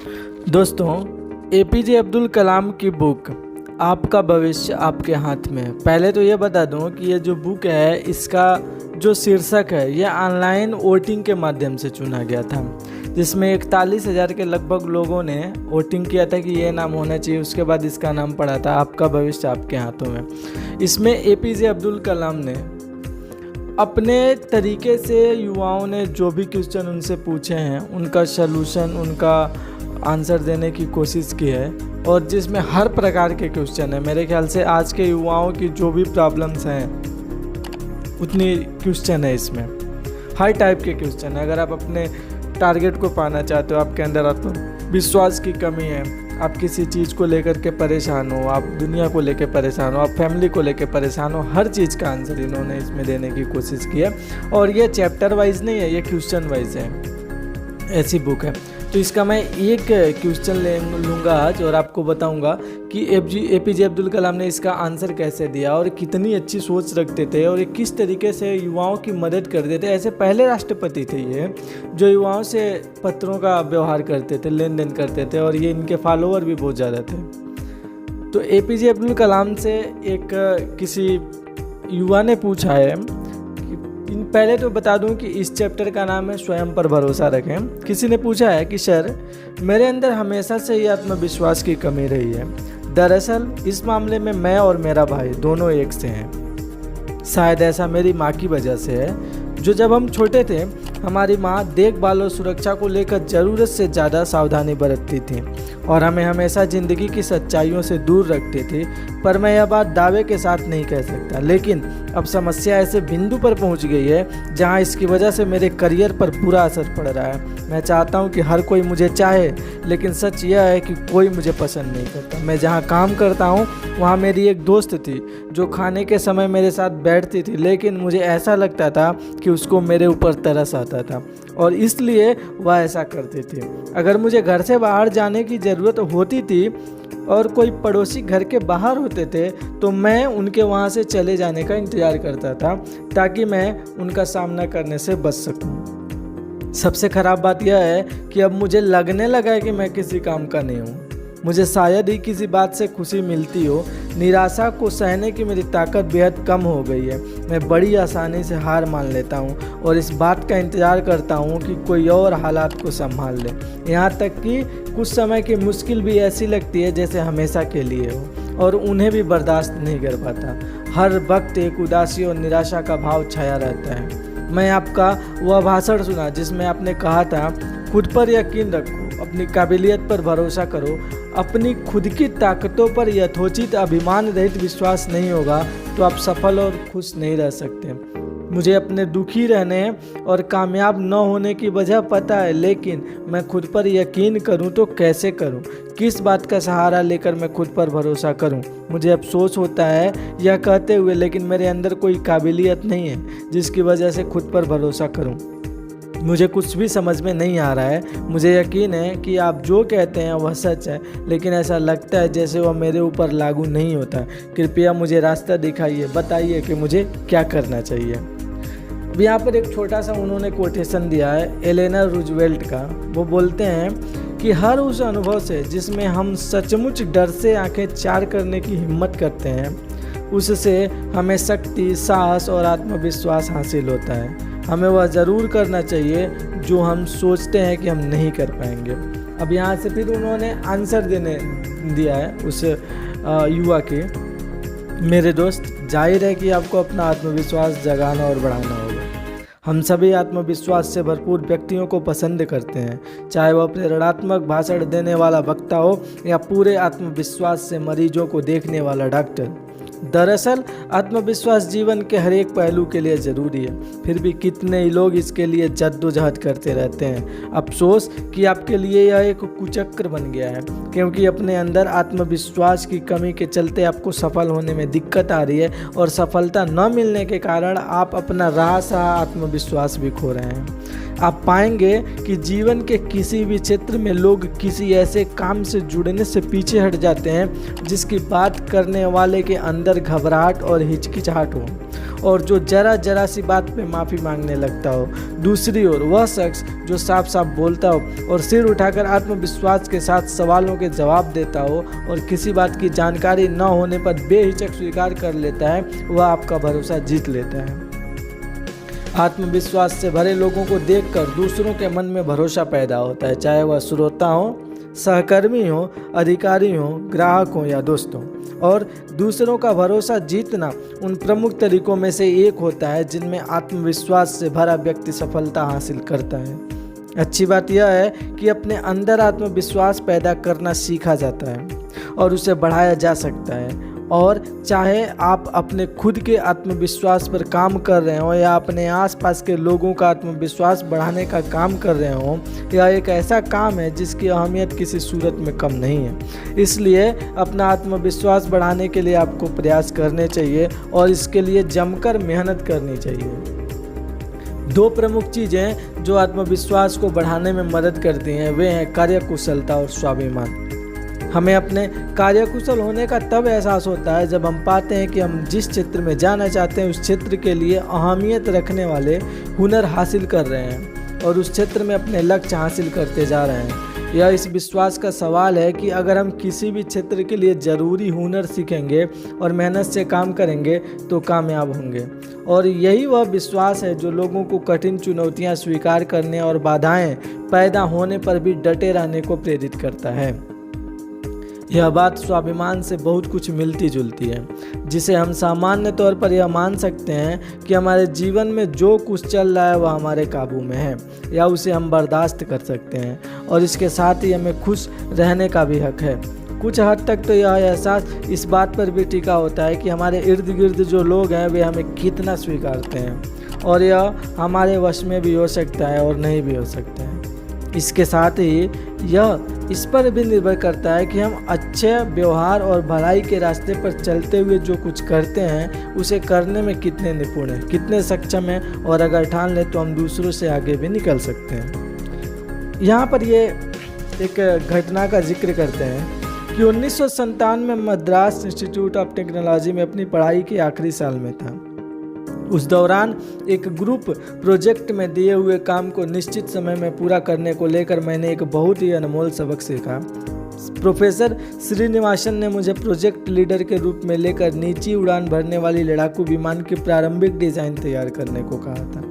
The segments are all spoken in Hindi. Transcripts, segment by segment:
दोस्तों, एपीजे अब्दुल कलाम की बुक आपका भविष्य आपके हाथ में है। पहले तो ये बता दूं कि ये जो बुक है इसका जो शीर्षक है ये ऑनलाइन वोटिंग के माध्यम से चुना गया था, जिसमें 41,000 के लगभग लोगों ने वोटिंग किया था कि ये नाम होना चाहिए। उसके बाद इसका नाम पड़ा था आपका भविष्य आपके हाथों में। इसमें एपीजे अब्दुल कलाम ने अपने तरीके से युवाओं ने जो भी क्वेश्चन उनसे पूछे हैं उनका सलूशन, उनका आंसर देने की कोशिश की है, और जिसमें हर प्रकार के क्वेश्चन है। मेरे ख्याल से आज के युवाओं की जो भी प्रॉब्लम्स हैं उतनी क्वेश्चन है इसमें, हर टाइप के क्वेश्चन है। अगर आप अपने टारगेट को पाना चाहते हो, आपके अंदर आत्मविश्वास की कमी है, आप किसी चीज़ को लेकर के परेशान हो, आप दुनिया को लेकर परेशान हो, आप फैमिली को लेकर परेशान हो, हर चीज़ का आंसर इन्होंने इसमें देने की कोशिश की है। और ये चैप्टर वाइज नहीं है, ये क्वेश्चन वाइज है, ऐसी बुक है। तो इसका मैं एक क्वेश्चन लूँगा आज और आपको बताऊंगा कि एपीजे अब्दुल कलाम ने इसका आंसर कैसे दिया और कितनी अच्छी सोच रखते थे और ये किस तरीके से युवाओं की मदद करते थे। ऐसे पहले राष्ट्रपति थे ये जो युवाओं से पत्रों का व्यवहार करते थे, लेन देन करते थे, और ये इनके फॉलोअर भी बहुत ज़्यादा थे। तो एपीजे अब्दुल कलाम से एक किसी युवा ने पूछा है, पहले तो बता दूं कि इस चैप्टर का नाम है स्वयं पर भरोसा रखें। किसी ने पूछा है कि सर, मेरे अंदर हमेशा से ही आत्मविश्वास की कमी रही है। दरअसल इस मामले में मैं और मेरा भाई दोनों एक से हैं। शायद ऐसा मेरी माँ की वजह से है, जो जब हम छोटे थे हमारी माँ देखभाल और सुरक्षा को लेकर ज़रूरत से ज़्यादा सावधानी बरतती थी और हमें हमेशा ज़िंदगी की सच्चाइयों से दूर रखती थी। पर मैं यह बात दावे के साथ नहीं कह सकता, लेकिन अब समस्या ऐसे बिंदु पर पहुंच गई है जहां इसकी वजह से मेरे करियर पर बुरा असर पड़ रहा है। मैं चाहता हूं कि हर कोई मुझे चाहे, लेकिन सच यह है कि कोई मुझे पसंद नहीं करता। मैं जहां काम करता हूं वहां मेरी एक दोस्त थी जो खाने के समय मेरे साथ बैठती थी, लेकिन मुझे ऐसा लगता था कि उसको मेरे ऊपर तरस आता था और इसलिए वह ऐसा करती थी। अगर मुझे घर से बाहर जाने की ज़रूरत होती थी और कोई पड़ोसी घर के बाहर होते थे तो मैं उनके वहाँ से चले जाने का इंतज़ार करता था ताकि मैं उनका सामना करने से बच सकूं। सबसे ख़राब बात यह है कि अब मुझे लगने लगा है कि मैं किसी काम का नहीं हूँ। मुझे शायद ही किसी बात से खुशी मिलती हो। निराशा को सहने की मेरी ताकत बेहद कम हो गई है। मैं बड़ी आसानी से हार मान लेता हूँ और इस बात का इंतज़ार करता हूँ कि कोई और हालात को संभाल ले। यहाँ तक कि कुछ समय की मुश्किल भी ऐसी लगती है जैसे हमेशा के लिए हो, और उन्हें भी बर्दाश्त नहीं कर पाता। हर वक्त एक उदासी और निराशा का भाव छाया रहता है। मैं आपका वह भाषण सुना जिसमें आपने कहा था, खुद पर यकीन रखो, अपनी काबिलियत पर भरोसा करो। अपनी खुद की ताकतों पर यथोचित अभिमान रहित विश्वास नहीं होगा तो आप सफल और खुश नहीं रह सकते। मुझे अपने दुखी रहने और कामयाब न होने की वजह पता है, लेकिन मैं खुद पर यकीन करूं तो कैसे करूं? किस बात का सहारा लेकर मैं खुद पर भरोसा करूं? मुझे अफसोस होता है यह कहते हुए, लेकिन मेरे अंदर कोई काबिलियत नहीं है जिसकी वजह से खुद पर भरोसा करूं। मुझे कुछ भी समझ में नहीं आ रहा है। मुझे यकीन है कि आप जो कहते हैं वह सच है, लेकिन ऐसा लगता है जैसे वह मेरे ऊपर लागू नहीं होता। कृपया मुझे रास्ता दिखाइए, बताइए कि मुझे क्या करना चाहिए। अब यहाँ पर एक छोटा सा उन्होंने कोटेशन दिया है एलेना रूजवेल्ट का। वो बोलते हैं कि हर उस अनुभव से जिसमें हम सचमुच डर से आंखें चार करने की हिम्मत करते हैं, उससे हमें शक्ति, साहस और आत्मविश्वास हासिल होता है। हमें वह ज़रूर करना चाहिए जो हम सोचते हैं कि हम नहीं कर पाएंगे। अब यहाँ से फिर उन्होंने आंसर देने दिया है उस युवा के। मेरे दोस्त, जाहिर है कि आपको अपना आत्मविश्वास जगाना और बढ़ाना होगा। हम सभी आत्मविश्वास से भरपूर व्यक्तियों को पसंद करते हैं, चाहे वह प्रेरणात्मक भाषण देने वाला वक्ता हो या पूरे आत्मविश्वास से मरीजों को देखने वाला डॉक्टर। दरअसल आत्मविश्वास जीवन के हर एक पहलू के लिए ज़रूरी है, फिर भी कितने ही लोग इसके लिए जद्दोजहद करते रहते हैं। अफसोस कि आपके लिए यह एक कुचक्र बन गया है। क्योंकि अपने अंदर आत्मविश्वास की कमी के चलते आपको सफल होने में दिक्कत आ रही है और सफलता न मिलने के कारण आप अपना रहा सहा आत्मविश्वास भी खो रहे हैं। आप पाएंगे कि जीवन के किसी भी क्षेत्र में लोग किसी ऐसे काम से जुड़ने से पीछे हट जाते हैं जिसकी बात करने वाले के अंदर घबराहट और हिचकिचाहट हो और जो जरा सी बात पे माफ़ी मांगने लगता हो। दूसरी ओर वह शख्स जो साफ साफ बोलता हो और सिर उठाकर आत्मविश्वास के साथ सवालों के जवाब देता हो और किसी बात की जानकारी न होने पर बेहिचक स्वीकार कर लेता है, वह आपका भरोसा जीत लेता है। आत्मविश्वास से भरे लोगों को देखकर दूसरों के मन में भरोसा पैदा होता है, चाहे वह श्रोता हो, सहकर्मी हो, अधिकारी हो, ग्राहक हो या दोस्त हो। और दूसरों का भरोसा जीतना उन प्रमुख तरीकों में से एक होता है जिनमें आत्मविश्वास से भरा व्यक्ति सफलता हासिल करता है। अच्छी बात यह है कि अपने अंदर आत्मविश्वास पैदा करना सीखा जाता है और उसे बढ़ाया जा सकता है। और चाहे आप अपने खुद के आत्मविश्वास पर काम कर रहे हो या अपने आसपास के लोगों का आत्मविश्वास बढ़ाने का काम कर रहे हो, यह एक ऐसा काम है जिसकी अहमियत किसी सूरत में कम नहीं है। इसलिए अपना आत्मविश्वास बढ़ाने के लिए आपको प्रयास करने चाहिए और इसके लिए जमकर मेहनत करनी चाहिए। दो प्रमुख चीज़ें जो आत्मविश्वास को बढ़ाने में मदद करती हैं वे हैं कार्यकुशलता और स्वाभिमान। हमें अपने कार्यकुशल होने का तब एहसास होता है जब हम पाते हैं कि हम जिस क्षेत्र में जाना चाहते हैं उस क्षेत्र के लिए अहमियत रखने वाले हुनर हासिल कर रहे हैं और उस क्षेत्र में अपने लक्ष्य हासिल करते जा रहे हैं। यह इस विश्वास का सवाल है कि अगर हम किसी भी क्षेत्र के लिए ज़रूरी हुनर सीखेंगे और मेहनत से काम करेंगे तो कामयाब होंगे। और यही वह विश्वास है जो लोगों को कठिन चुनौतियां स्वीकार करने और बाधाएं पैदा होने पर भी डटे रहने को प्रेरित करता है। यह बात स्वाभिमान से बहुत कुछ मिलती जुलती है, जिसे हम सामान्य तौर पर यह मान सकते हैं कि हमारे जीवन में जो कुछ चल रहा है वह हमारे काबू में है या उसे हम बर्दाश्त कर सकते हैं और इसके साथ ही हमें खुश रहने का भी हक है। कुछ हद तक तो यह एहसास इस बात पर भी टिका होता है कि हमारे इर्द गिर्द जो लोग हैं वे हमें कितना स्वीकारते हैं और यह हमारे वश में भी हो सकता है और नहीं भी हो सकता है। इसके साथ ही यह इस पर भी निर्भर करता है कि हम अच्छे व्यवहार और भलाई के रास्ते पर चलते हुए जो कुछ करते हैं उसे करने में कितने निपुण हैं, कितने सक्षम हैं और अगर ठान लें तो हम दूसरों से आगे भी निकल सकते हैं। यहाँ पर ये एक घटना का जिक्र करते हैं कि 1997 में मद्रास इंस्टीट्यूट ऑफ टेक्नोलॉजी में अपनी पढ़ाई के आखिरी साल में था। उस दौरान एक ग्रुप प्रोजेक्ट में दिए हुए काम को निश्चित समय में पूरा करने को लेकर मैंने एक बहुत ही अनमोल सबक सीखा। प्रोफेसर श्रीनिवासन ने मुझे प्रोजेक्ट लीडर के रूप में लेकर नीची उड़ान भरने वाली लड़ाकू विमान की प्रारंभिक डिज़ाइन तैयार करने को कहा था।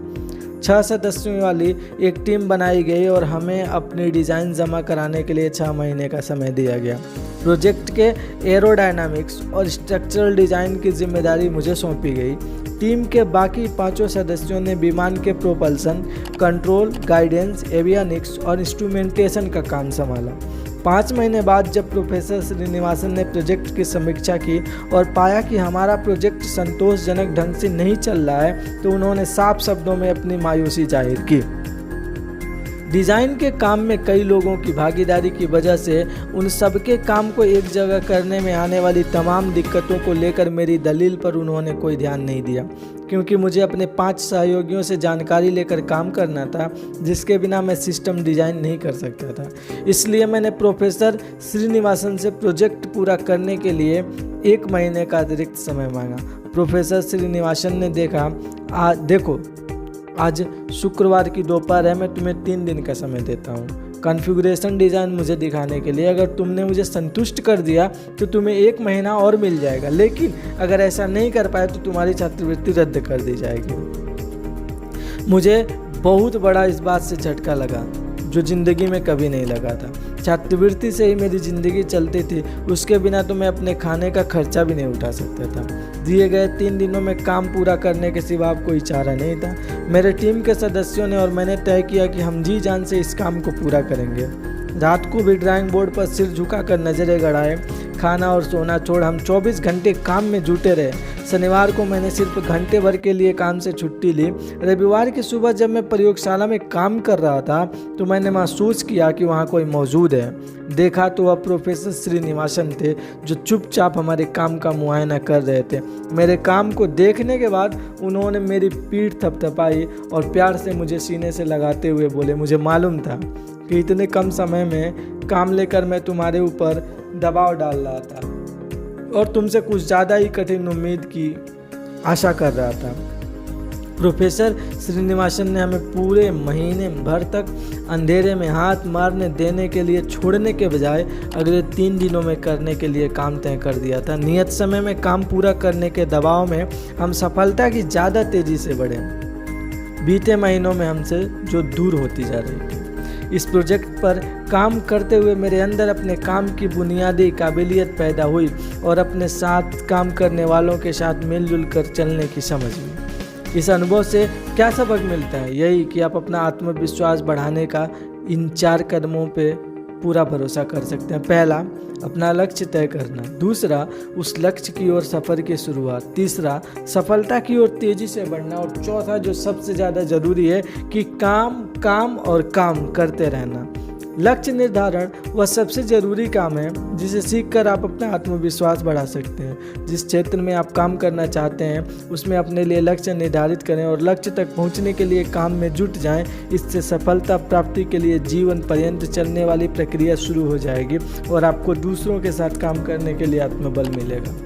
6 सदस्यों वाली एक टीम बनाई गई और हमें अपनी डिज़ाइन जमा कराने के लिए 6 महीने का समय दिया गया। प्रोजेक्ट के एरोडायनामिक्स और स्ट्रक्चरल डिज़ाइन की जिम्मेदारी मुझे सौंपी गई। टीम के बाकी 5 सदस्यों ने विमान के प्रोपल्सन, कंट्रोल, गाइडेंस, एवियनिक्स और इंस्ट्रूमेंटेशन का काम संभाला। 5 महीने बाद जब प्रोफेसर श्रीनिवासन ने प्रोजेक्ट की समीक्षा की और पाया कि हमारा प्रोजेक्ट संतोषजनक ढंग से नहीं चल रहा है तो उन्होंने साफ शब्दों में अपनी मायूसी जाहिर की। डिज़ाइन के काम में कई लोगों की भागीदारी की वजह से उन सबके काम को एक जगह करने में आने वाली तमाम दिक्कतों को लेकर मेरी दलील पर उन्होंने कोई ध्यान नहीं दिया, क्योंकि मुझे अपने 5 सहयोगियों से जानकारी लेकर काम करना था जिसके बिना मैं सिस्टम डिज़ाइन नहीं कर सकता था। इसलिए मैंने प्रोफेसर श्रीनिवासन से प्रोजेक्ट पूरा करने के लिए 1 महीने का अतिरिक्त समय मांगा। प्रोफेसर श्रीनिवासन ने देखो आज शुक्रवार की दोपहर है, मैं तुम्हें 3 दिन का समय देता हूँ कॉन्फ़िगरेशन डिज़ाइन मुझे दिखाने के लिए। अगर तुमने मुझे संतुष्ट कर दिया तो तुम्हें 1 महीना और मिल जाएगा, लेकिन अगर ऐसा नहीं कर पाए तो तुम्हारी छात्रवृत्ति रद्द कर दी जाएगी। मुझे बहुत बड़ा इस बात से झटका लगा जो ज़िंदगी में कभी नहीं लगा था। छात्रवृत्ति से ही मेरी ज़िंदगी चलती थी, उसके बिना तो मैं अपने खाने का खर्चा भी नहीं उठा सकता था। दिए गए 3 दिनों में काम पूरा करने के सिवा कोई चारा नहीं था। मेरे टीम के सदस्यों ने और मैंने तय किया कि हम जी जान से इस काम को पूरा करेंगे। रात को भी ड्राइंग बोर्ड पर सिर झुकाकर नज़रें गड़ाए, खाना और सोना छोड़ हम 24 घंटे काम में जुटे रहे। शनिवार को मैंने सिर्फ घंटे भर के लिए काम से छुट्टी ली। रविवार की सुबह जब मैं प्रयोगशाला में काम कर रहा था तो मैंने महसूस किया कि वहाँ कोई मौजूद है। देखा तो वह प्रोफेसर श्रीनिवासन थे, जो चुपचाप हमारे काम का मुआयना कर रहे थे। मेरे काम को देखने के बाद उन्होंने मेरी पीठ थपथपाई और प्यार से मुझे सीने से लगाते हुए बोले, मुझे मालूम था कि इतने कम समय में काम लेकर मैं तुम्हारे ऊपर दबाव डाल रहा था और तुमसे कुछ ज़्यादा ही कठिन उम्मीद की आशा कर रहा था। प्रोफेसर श्रीनिवासन ने हमें पूरे महीने भर तक अंधेरे में हाथ मारने देने के लिए छोड़ने के बजाय अगले 3 दिनों में करने के लिए काम तय कर दिया था। नियत समय में काम पूरा करने के दबाव में हम सफलता की ज़्यादा तेज़ी से बढ़े। बीते महीनों में हमसे जो दूर होती जा रही थी। इस प्रोजेक्ट पर काम करते हुए मेरे अंदर अपने काम की बुनियादी काबिलियत पैदा हुई और अपने साथ काम करने वालों के साथ मिलजुल कर चलने की समझ हुई। इस अनुभव से क्या सबक मिलता है? यही कि आप अपना आत्मविश्वास बढ़ाने का इन 4 कदमों पे पूरा भरोसा कर सकते हैं। पहला, अपना लक्ष्य तय करना। दूसरा, उस लक्ष्य की ओर सफ़र की शुरुआत। तीसरा, सफलता की ओर तेज़ी से बढ़ना। और चौथा, जो सबसे ज़्यादा ज़रूरी है, कि काम काम और काम करते रहना। लक्ष्य निर्धारण वह सबसे ज़रूरी काम है जिसे सीखकर आप अपना आत्मविश्वास बढ़ा सकते हैं। जिस क्षेत्र में आप काम करना चाहते हैं उसमें अपने लिए लक्ष्य निर्धारित करें और लक्ष्य तक पहुंचने के लिए काम में जुट जाएं। इससे सफलता प्राप्ति के लिए जीवन पर्यंत चलने वाली प्रक्रिया शुरू हो जाएगी और आपको दूसरों के साथ काम करने के लिए आत्मबल मिलेगा।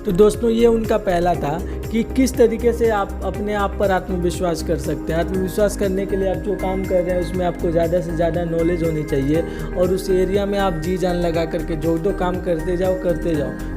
तो दोस्तों, ये उनका पहला था कि किस तरीके से आप अपने आप पर आत्मविश्वास कर सकते हैं। आत्मविश्वास करने के लिए आप जो काम कर रहे हैं उसमें आपको ज़्यादा से ज़्यादा नॉलेज होनी चाहिए और उस एरिया में आप जी जान लगा करके जो काम करते जाओ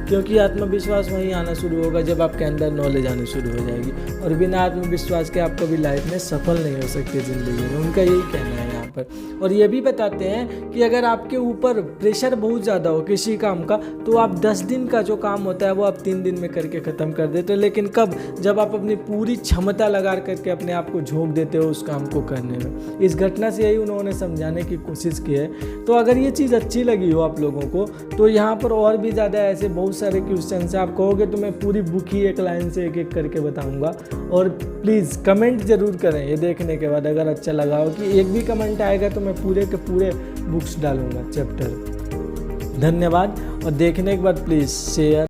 क्योंकि आत्मविश्वास वहीं आना शुरू होगा जब आपके अंदर नॉलेज आनी शुरू हो जाएगी। और बिना आत्मविश्वास के आप कभी लाइफ में सफल नहीं हो सकते ज़िंदगी में। उनका यही कहना है यहाँ पर। और ये भी बताते हैं कि अगर आपके ऊपर प्रेशर बहुत ज़्यादा हो किसी काम का तो आप 10 दिन का जो काम होता है वो आप 3 दिन में करके ख़त्म कर देते हो। लेकिन कब? जब आप अपनी पूरी क्षमता लगा करके अपने आप को झोंक देते हो उस काम को करने में। इस घटना से यही उन्होंने समझाने की कोशिश की है। तो अगर ये चीज़ अच्छी लगी हो आप लोगों को तो यहाँ पर और भी ज़्यादा ऐसे बहुत सारे क्वेश्चन हैं। आप कहोगे तो मैं पूरी बुक ही एक लाइन से एक एक करके बताऊँगा। और प्लीज़ कमेंट ज़रूर करें ये देखने के बाद, अगर अच्छा लगा हो। कि एक भी कमेंट आएगा तो मैं पूरे के पूरे बुक्स डालूँगा चैप्टर। धन्यवाद। और देखने के बाद प्लीज़ शेयर